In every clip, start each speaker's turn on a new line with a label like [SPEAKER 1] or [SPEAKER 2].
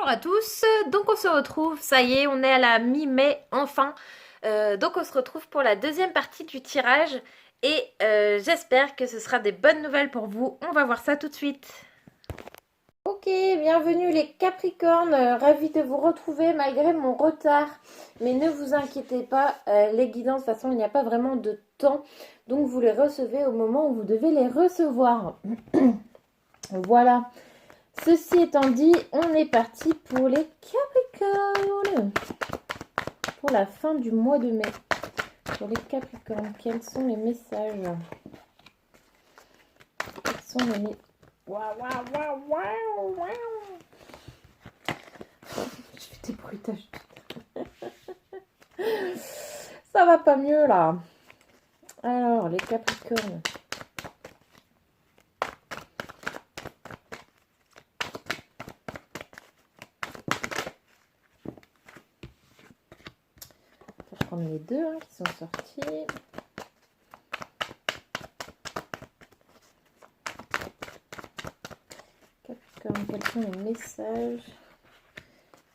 [SPEAKER 1] Bonjour à tous, donc on se retrouve, ça y est, on est à la mi-mai enfin. Donc on se retrouve pour la deuxième partie du tirage et j'espère que ce sera des bonnes nouvelles pour vous. On va voir ça tout de suite. Ok, bienvenue les Capricornes, ravie de vous retrouver malgré mon retard. Mais ne vous inquiétez pas, les guidances, de toute façon il n'y a pas vraiment de temps. Donc vous les recevez au moment où vous devez les recevoir. Voilà. Ceci étant dit, on est parti pour les Capricornes. Pour la fin du mois de mai. Pour les Capricornes, quels sont les messages? Quels sont les messages? Waouh, waouh, waouh, waouh, waouh. Je fais des bruitages. Ça va pas mieux là. Alors, les Capricornes. On va prendre les deux qui sont sortis. Capricorne, quels sont les messages?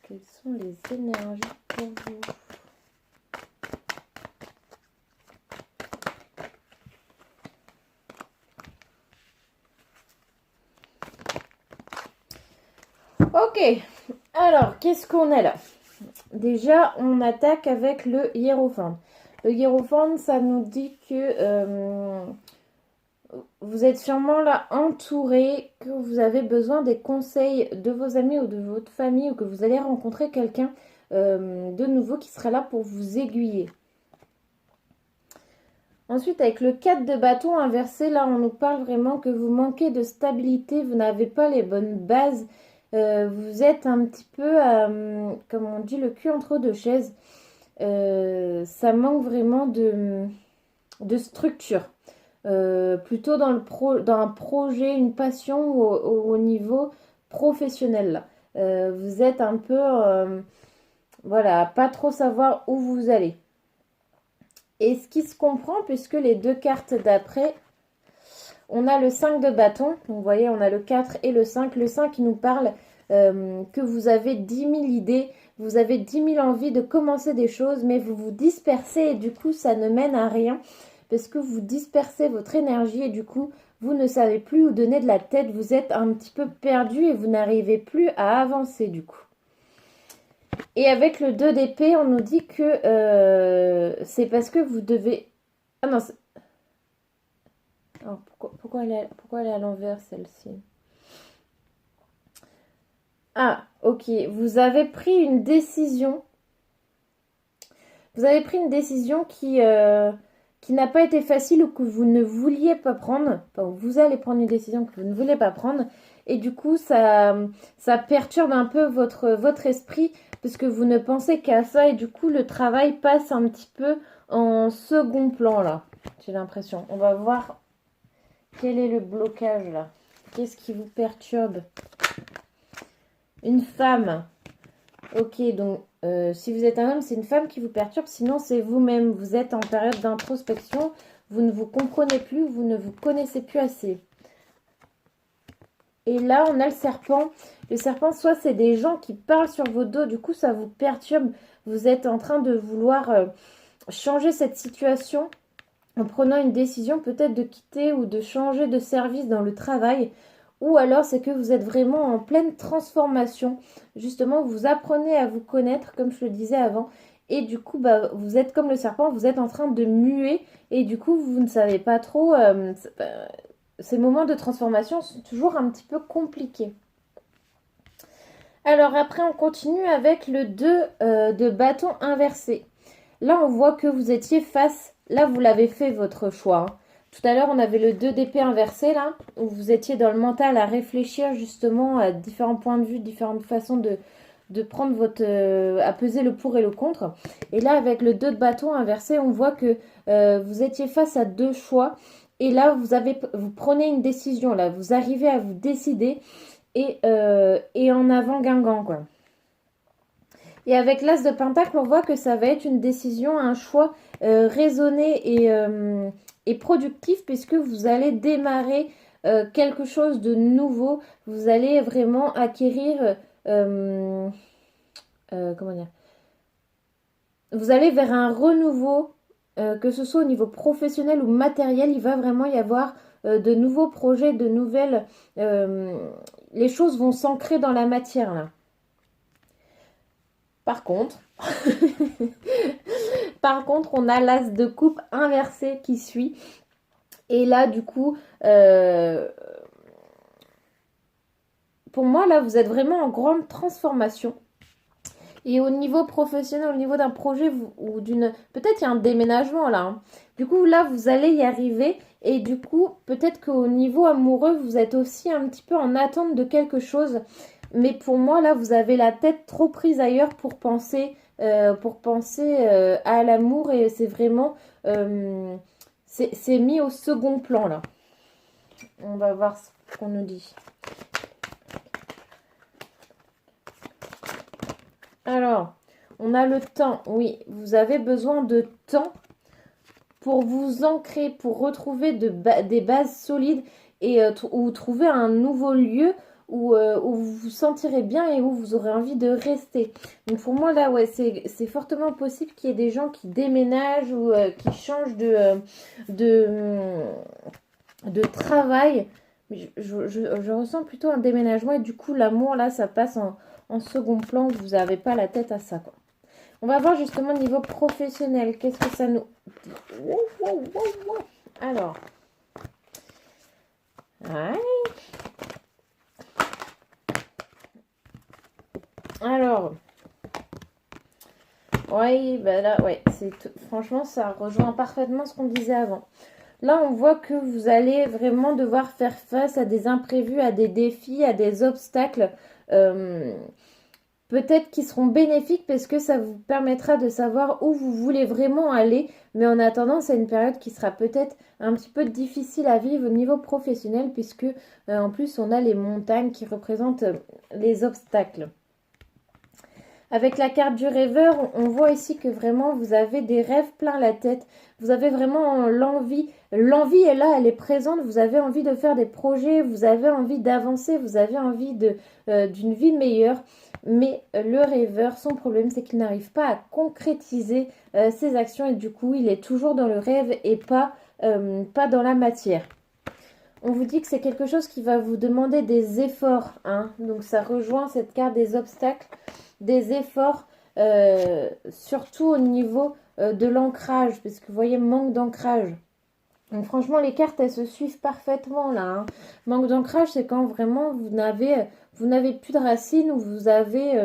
[SPEAKER 1] Quelles sont les énergies pour vous? Ok, alors qu'est-ce qu'on a là? Déjà, on attaque avec le hiérophante. Le hiérophante, ça nous dit que vous êtes sûrement là entouré, que vous avez besoin des conseils de vos amis ou de votre famille, ou que vous allez rencontrer quelqu'un de nouveau qui sera là pour vous aiguiller. Ensuite, avec le 4 de bâton inversé, là, on nous parle vraiment que vous manquez de stabilité, vous n'avez pas les bonnes bases. Vous êtes un petit peu, comme on dit, le cul entre deux chaises. Ça manque vraiment de structure. Plutôt dans un projet, une passion au niveau professionnel. Vous êtes un peu, voilà, pas trop savoir où vous allez. Et ce qui se comprend, puisque les deux cartes d'après, on a le 5 de bâton. Donc, vous voyez, on a le 4 et le 5. Le 5 qui nous parle que vous avez 10 000 idées, vous avez 10 000 envies de commencer des choses, mais vous vous dispersez et du coup, ça ne mène à rien parce que vous dispersez votre énergie et du coup, vous ne savez plus où donner de la tête. Vous êtes un petit peu perdu et vous n'arrivez plus à avancer du coup. Et avec le 2 d'épée, on nous dit que c'est parce que vous devez... Ah non, alors, pourquoi elle est à l'envers celle-ci? Ah, ok. Vous avez pris une décision. Vous avez pris une décision qui n'a pas été facile ou que vous ne vouliez pas prendre. Enfin, vous allez prendre une décision que vous ne voulez pas prendre. Et du coup, ça perturbe un peu votre esprit parce que vous ne pensez qu'à ça. Et du coup, le travail passe un petit peu en second plan là. J'ai l'impression. On va voir quel est le blocage là. Qu'est-ce qui vous perturbe? Une femme. Ok, donc si vous êtes un homme, c'est une femme qui vous perturbe. Sinon, c'est vous-même. Vous êtes en période d'introspection. Vous ne vous comprenez plus. Vous ne vous connaissez plus assez. Et là, on a le serpent. Le serpent, soit c'est des gens qui parlent sur vos dos. Du coup, ça vous perturbe. Vous êtes en train de vouloir changer cette situation en prenant une décision peut-être de quitter ou de changer de service dans le travail. Ou alors c'est que vous êtes vraiment en pleine transformation. Justement, vous apprenez à vous connaître, comme je le disais avant. Et du coup, vous êtes comme le serpent, vous êtes en train de muer. Et du coup, vous ne savez pas trop. Ces moments de transformation sont toujours un petit peu compliqués. Alors après, on continue avec le 2 de bâton inversé. Là, on voit que vous étiez face. Là, vous l'avez fait votre choix. Tout à l'heure, on avait le 2 d'épée inversé, là, où vous étiez dans le mental à réfléchir justement à différents points de vue, différentes façons de prendre à peser le pour et le contre. Et là, avec le 2 de bâton inversé, on voit que vous étiez face à deux choix. Et là, vous prenez une décision, là, vous arrivez à vous décider et en avant Guingamp, quoi. Et avec l'As de Pentacle, on voit que ça va être une décision, un choix raisonné et productif puisque vous allez démarrer quelque chose de nouveau. Vous allez vraiment acquérir comment dire, vous allez vers un renouveau, que ce soit au niveau professionnel ou matériel, il va vraiment y avoir de nouveaux projets, de nouvelles... les choses vont s'ancrer dans la matière là. Par contre, par contre, on a l'as de coupe inversé qui suit. Et là, du coup, pour moi, là, vous êtes vraiment en grande transformation. Et au niveau professionnel, au niveau d'un projet ou d'une... Peut-être il y a un déménagement là, hein. Du coup, là, vous allez y arriver. Et du coup, peut-être qu'au niveau amoureux, vous êtes aussi un petit peu en attente de quelque chose. Mais pour moi, là, vous avez la tête trop prise ailleurs pour penser à l'amour. Et c'est vraiment... c'est mis au second plan là. On va voir ce qu'on nous dit. Alors, on a le temps. Oui, vous avez besoin de temps pour vous ancrer, pour retrouver des bases solides et ou trouver un nouveau lieu où vous vous sentirez bien et où vous aurez envie de rester. Donc pour moi, là, ouais, c'est fortement possible qu'il y ait des gens qui déménagent ou qui changent de, de travail. Je ressens plutôt un déménagement et du coup, l'amour, là, ça passe en second plan. Vous n'avez pas la tête à ça, quoi. On va voir justement au niveau professionnel. Qu'est-ce que ça nous dit? Alors. Ouais. Alors. Oui, bah là, ouais. Franchement, ça rejoint parfaitement ce qu'on disait avant. Là, on voit que vous allez vraiment devoir faire face à des imprévus, à des défis, à des obstacles. Peut-être qui seront bénéfiques parce que ça vous permettra de savoir où vous voulez vraiment aller. Mais en attendant, c'est une période qui sera peut-être un petit peu difficile à vivre au niveau professionnel puisque en plus on a les montagnes qui représentent les obstacles. Avec la carte du rêveur, on voit ici que vraiment vous avez des rêves plein la tête. Vous avez vraiment l'envie. L'envie est là, elle est présente. Vous avez envie de faire des projets, vous avez envie d'avancer, vous avez envie d'une vie meilleure. Mais le rêveur, son problème, c'est qu'il n'arrive pas à concrétiser ses actions et du coup, il est toujours dans le rêve et pas dans la matière. On vous dit que c'est quelque chose qui va vous demander des efforts, hein. Donc ça rejoint cette carte des obstacles, des efforts, surtout au niveau de l'ancrage, parce que vous voyez, manque d'ancrage. Donc franchement, les cartes, elles se suivent parfaitement là, hein. Manque d'ancrage, c'est quand vraiment vous n'avez plus de racines ou vous avez...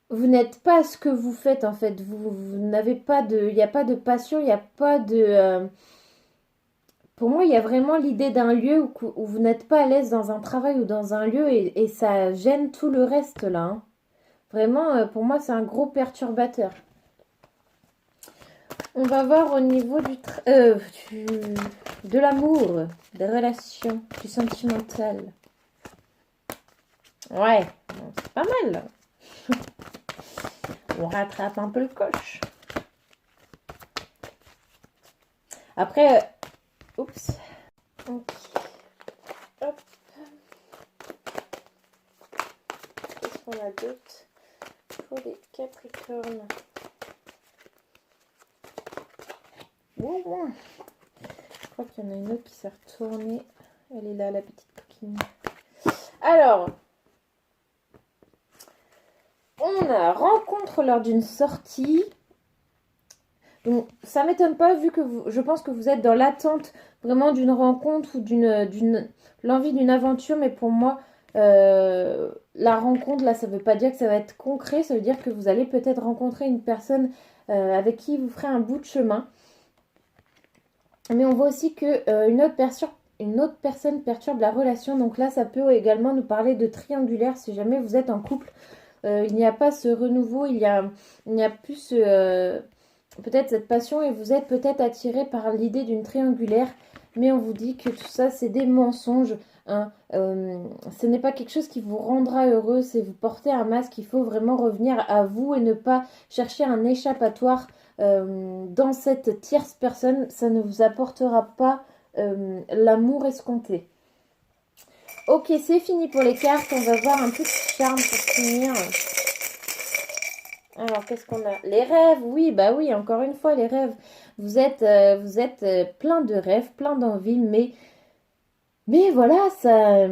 [SPEAKER 1] vous n'êtes pas ce que vous faites en fait. Vous n'avez pas de... Il n'y a pas de passion, il n'y a pas de... Pour moi, il y a vraiment l'idée d'un lieu où vous n'êtes pas à l'aise dans un travail ou dans un lieu et ça gêne tout le reste là, hein. Vraiment, pour moi, c'est un gros perturbateur. On va voir au niveau de l'amour, des relations, du sentimental. Ouais, bon, c'est pas mal. On rattrape un peu le coche. Après, oups. Ok. Hop. Qu'est-ce qu'on a d'autre pour les Capricornes? Wow. Je crois qu'il y en a une autre qui s'est retournée. Elle est là, la petite coquine. Alors, on a rencontre lors d'une sortie. Donc, ça m'étonne pas vu que je pense que vous êtes dans l'attente vraiment d'une rencontre ou l'envie d'une aventure. Mais pour moi, la rencontre, là, ça ne veut pas dire que ça va être concret. Ça veut dire que vous allez peut-être rencontrer une personne avec qui vous ferez un bout de chemin. Mais on voit aussi que une autre personne perturbe la relation. Donc là, ça peut également nous parler de triangulaire si jamais vous êtes en couple. Il n'y a pas ce renouveau, il n'y a plus peut-être cette passion et vous êtes peut-être attiré par l'idée d'une triangulaire. Mais on vous dit que tout ça, c'est des mensonges, hein. Ce n'est pas quelque chose qui vous rendra heureux, c'est vous porter un masque. Il faut vraiment revenir à vous et ne pas chercher un échappatoire dans cette tierce personne. Ça ne vous apportera pas l'amour escompté. Ok, c'est fini pour les cartes. On va voir un petit charme pour finir. Alors, qu'est-ce qu'on a? Les rêves, oui, bah oui, encore une fois, les rêves. Vous êtes plein de rêves, plein d'envies, mais voilà, ça,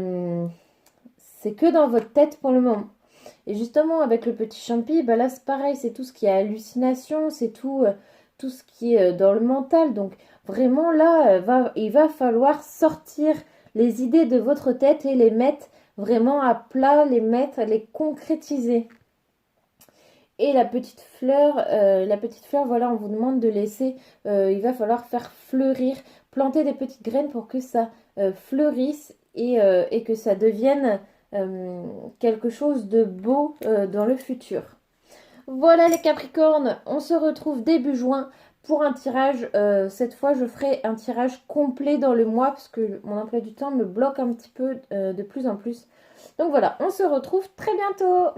[SPEAKER 1] c'est que dans votre tête pour le moment. Et justement, avec le petit champi, bah là, c'est pareil, c'est tout ce qui est hallucination, c'est tout ce qui est dans le mental. Donc, vraiment, là, il va falloir sortir les idées de votre tête et les mettre vraiment à plat, les concrétiser. Et la petite fleur, voilà, on vous demande de laisser, il va falloir faire fleurir, planter des petites graines pour que ça fleurisse et que ça devienne quelque chose de beau dans le futur. Voilà les Capricornes, on se retrouve début juin pour un tirage. Cette fois, je ferai un tirage complet dans le mois parce que mon emploi du temps me bloque un petit peu de plus en plus. Donc voilà, on se retrouve très bientôt.